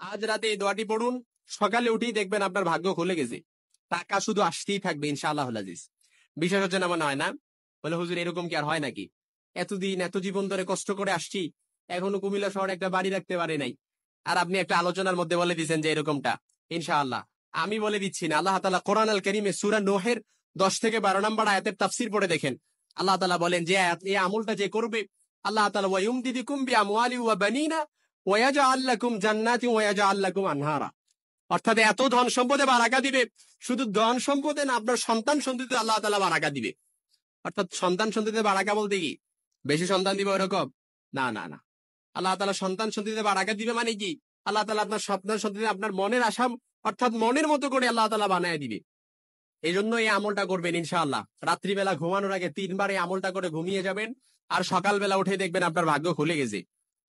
আজ রাতে এই দোয়াটি পড়ুন, সকালে উঠেই দেখবেন আপনার ভাগ্য খুলে গেছে, টাকা শুধু আসতেই থাকবে ইনশাআল্লাহ আজিজ। বিশ্বাস হচ্ছে না মনে হয় না? বলে হুজুর এরকম কি আর হয় নাকি? এতদিন এত জীবন ধরে কষ্ট করে আসছি, এখনো কুমিল্লা শহরে একটা বাড়ি রাখতে পারে নাই, আর আপনি একটা আলোচনার মধ্যে বলে দিচ্ছেন যে এরকমটা। ইনশাআল্লাহ আমি বলে দিচ্ছি না, আল্লাহ তাআলা কোরআন আল কারীমে সূরা নূহের 10 থেকে 12 নম্বর আয়াতের তাফসীর পড়ে দেখেন। আল্লাহ তাআলা বলেন যে এই আমলটা যে করবে, আল্লাহ তাআলা ওয়ায়ুমদিদুকুম বিআমওয়ালি ওয়া বানিনা ওয়ায়াজআল লাকুম জান্নাতিন ওয়ায়াজআল লাকুম আনহারা। অর্থাৎ এত ধন সম্পদে বারাকা দিবে, শুধু ধন সম্পদে না, আপনার সন্তান সন্ততিতে আল্লাহ তাআলা বারাকা দিবে। অর্থাৎ সন্তান সন্ততিতে বারাকা বলতে কি বেশি সন্তান দিবে ওরকম না, না, না। আল্লাহ তাআলা সন্তান সন্ততিতে বারাকা দিবে মানে কি, আল্লাহ তাআলা আপনার সন্তান সন্ততি আপনার মনের আশা অর্থাৎ মনের মতো করে আল্লাহ তাআলা বানায় দিবে। এই জন্য এই আমলটা করবেন ইনশাআল্লাহ। রাত্রিবেলা ঘুমানোর আগে 3 বার এই আমলটা করে ঘুমিয়ে যাবেন, আর সকালবেলা উঠে দেখবেন আপনার ভাগ্য খুলে গেছে।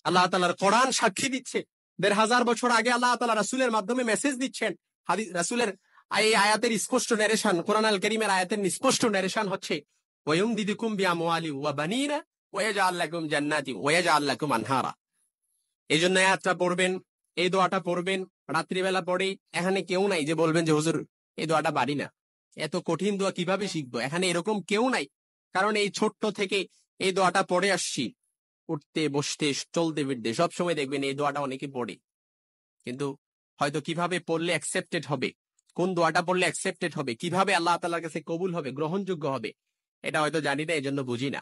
আল্লাহ তাআলার কোরআন সাক্ষী দিচ্ছে, 1500 বছর আগে আল্লাহ তাআলা রাসূলের মাধ্যমে মেসেজ দিচ্ছেন। হাদিস রাসূলের এই আয়াতের স্পষ্ট নারেশন, কোরআন আল কারীমের আয়াতের স্পষ্ট নারেশন হচ্ছে ওয়ায়ুমদিদুকুম বিআমওয়ালি ওয়া বানিনা ওয়ায়াজআল লাকুম জান্নাতিন ওয়ায়াজআল লাকুম আনহারা। এই জন্য আয়াতটা পড়বেন, এই দোয়াটা পড়বেন রাত্রিবেলা পড়ে। এখানে কেউ নাই যে বলবেন যে হুজুর এই দোয়াটা পারি না, এত কঠিন দোয়া কিভাবে শিখবো। এখানে এরকম কেউ নাই, কারণ এই ছোট্ট থেকে এই দোয়াটা পড়ে আসছি। উঠতে বসতে চলতে ফিরতে সবসময় দেখবেন এই দোয়াটা অনেকে পড়ে, কিন্তু হয়তো কিভাবে পড়লে অ্যাকসেপ্টেড হবে, কোন দোয়াটা পড়লে অ্যাকসেপ্টেড হবে, কিভাবে আল্লাহ তাআলার কাছে কবুল হবে, গ্রহণযোগ্য হবে, এটা হয়তো জানি না, এই জন্য বুঝি না।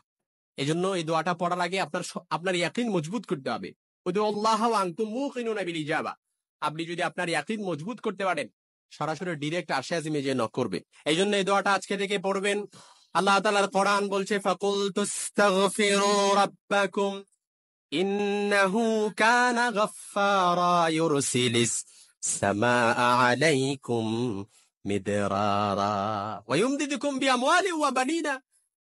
এই জন্য এই দোয়াটা পড়ার আগে আপনার ইয়াকিন মজবুত করতে হবে। উদুল্লাহ ওয়া আনতুম মুকিনুনা বিল ইজাবা। আপনি যদি আপনার ইয়াকিন মজবুত করতে পারেন, সরাসরি ডিরেক্ট আরশে আজিমে যে নক করবে। এই জন্য এই দোয়াটা আজকে থেকে পড়বেন। আল্লাহ তাআলার কোরআন বলছে ফাকুল তুস্তাগফিরু রাব্বাকুম ইন্নাহু কানা গাফফারা ইউরসিলিস সামাআ আলাইকুম মিদরারা ওয়া ইউমদিদুকুম বিআমওয়ালি ওয়া বানিনা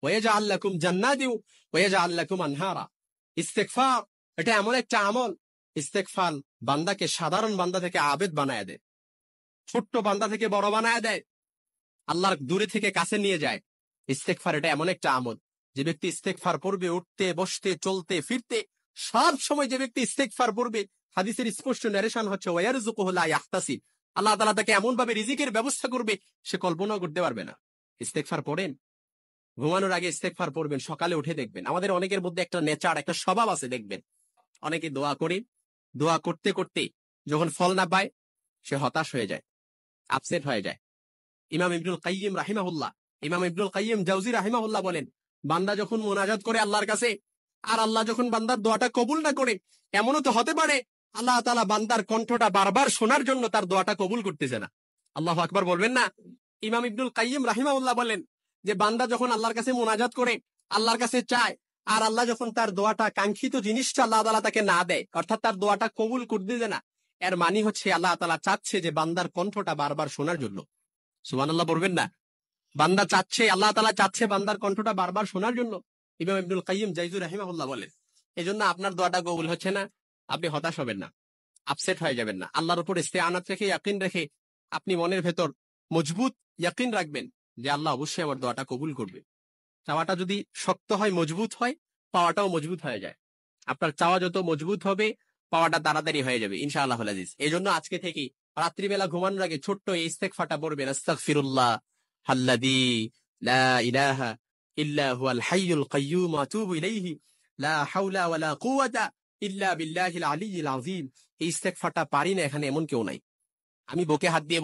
ওয়ায়াজআল লাকুম জান্নাতিন ওয়ায়াজআল লাকুম আনহারা। ইস্তেগফার এটা এমন একটা আমল, ইস্তেগফার বান্দাকে সাধারণ বান্দা থেকে আবেদ বানায় দেয়, ছোট্ট বান্দা থেকে বড় বানায় দেয়, আল্লাহর দূরে থেকে কাছে নিয়ে যায়। ইস্তেগফার এটা এমন একটা আমল, যে ব্যক্তি ইস্তেগফার পড়বে উঠতে বসতে চলতে ফিরতে সব সময়, যে ব্যক্তি ইস্তেগফার পড়বে, হাদিসের স্পষ্ট নারেশন হচ্ছে ওয়ায়ারযুকুহু লা ইয়াহতাসিব। আল্লাহ তাআলা তাকে এমন ভাবে রিজিকের ব্যবস্থা করবে সে কল্পনাও করতে পারবে না। ইস্তেগফার পড়েন, ঘুমানোর আগে ইস্তেগফার পড়বেন, সকালে উঠে দেখবেন। আমাদের অনেকের মধ্যে একটা নেচার, একটা স্বভাব আছে, দেখবেন অনেকে দোয়া করে, দোয়া করতে করতে যখন ফল না পায় সে হতাশ হয়ে যায়, আপসেট হয়ে যায়। ইমাম ইবনুল কাইয়িম রাহিমাহুল্লাহ, ইমাম ইবনুল কাইয়িম জাওজি রাহিমাহুল্লাহ বলেন, বান্দা যখন মুনাজাত করে আল্লাহর কাছে, আর আল্লাহ যখন বান্দার দোয়াটা কবুল না করে, এমনও তো হতে পারে আল্লাহ তাআলা বান্দার কণ্ঠটা বারবার শোনার জন্য তার দোয়াটা কবুল করতেছে না। আল্লাহু আকবার বলবেন না? ইমাম ইবনুল কাইয়িম রাহিমাহুল্লাহ বলেন যে বান্দা যখন আল্লাহর কাছে মুনাজাত করে, আল্লাহর কাছে চায়, আর আল্লাহ যখন তার দোয়াটা কাঙ্ক্ষিত জিনিসটা আল্লাহ তাআলা তাকে না দেয়, অর্থাৎ তার দোয়াটা কবুল করতেছে না, এর মানে হচ্ছে আল্লাহ তাআলা চাচ্ছে যে বান্দার কণ্ঠটা বারবার শোনার জন্য। সুবহানাল্লাহ বলবেন না? বান্দা চাচ্ছে, আল্লাহ তাআলা চাচ্ছে বান্দার কণ্ঠটা বারবার শোনার জন্য। ইমাম ইবনুল কাইয়িম জাওজি রাহিমাহুল্লাহ বলেন, এজন্য আপনার দোয়াটা কবুল হচ্ছে না, আপনি হতাশ হবেন না, আপসেট হয়ে যাবেন না। আল্লাহর উপর ইস্তেআনাত রেখে, ইয়াকিন রেখে আপনি মনের ভেতর মজবুত ইয়াকিন রাখবেন যে আল্লাহ অবশ্যই আমার দোয়াটা কবুল করবে। চাওয়াটা যদি শক্ত হয়, মজবুত হয়, পাওয়াটাও মজবুত হয়ে যায়। আপনার চাওয়া যত মজবুত হবে, পাওয়াটা তাড়াতাড়ি হয়ে যাবে ইনশাআল্লাহুল আজিজ। এই জন্য আজকে থেকে রাত্রিবেলা ঘুমানোর আগে ছোট্ট এই ইস্তেগফারটা পড়বেন, আস্তাগফিরুল্লাহ আল্লাযী লা ইলাহা ইল্লা হুয়াল হাইয়ুল কাইয়্যুম ওয়া আতুবু ইলাইহি লা হাওলা ওয়ালা কুওয়াতা ইল্লা বিল্লাহিল আলিয়্যিল আযীম। এই ইস্তেগফারটা পারি না এখানে এমন কেউ নাই। আমি বুকে হাত দিয়ে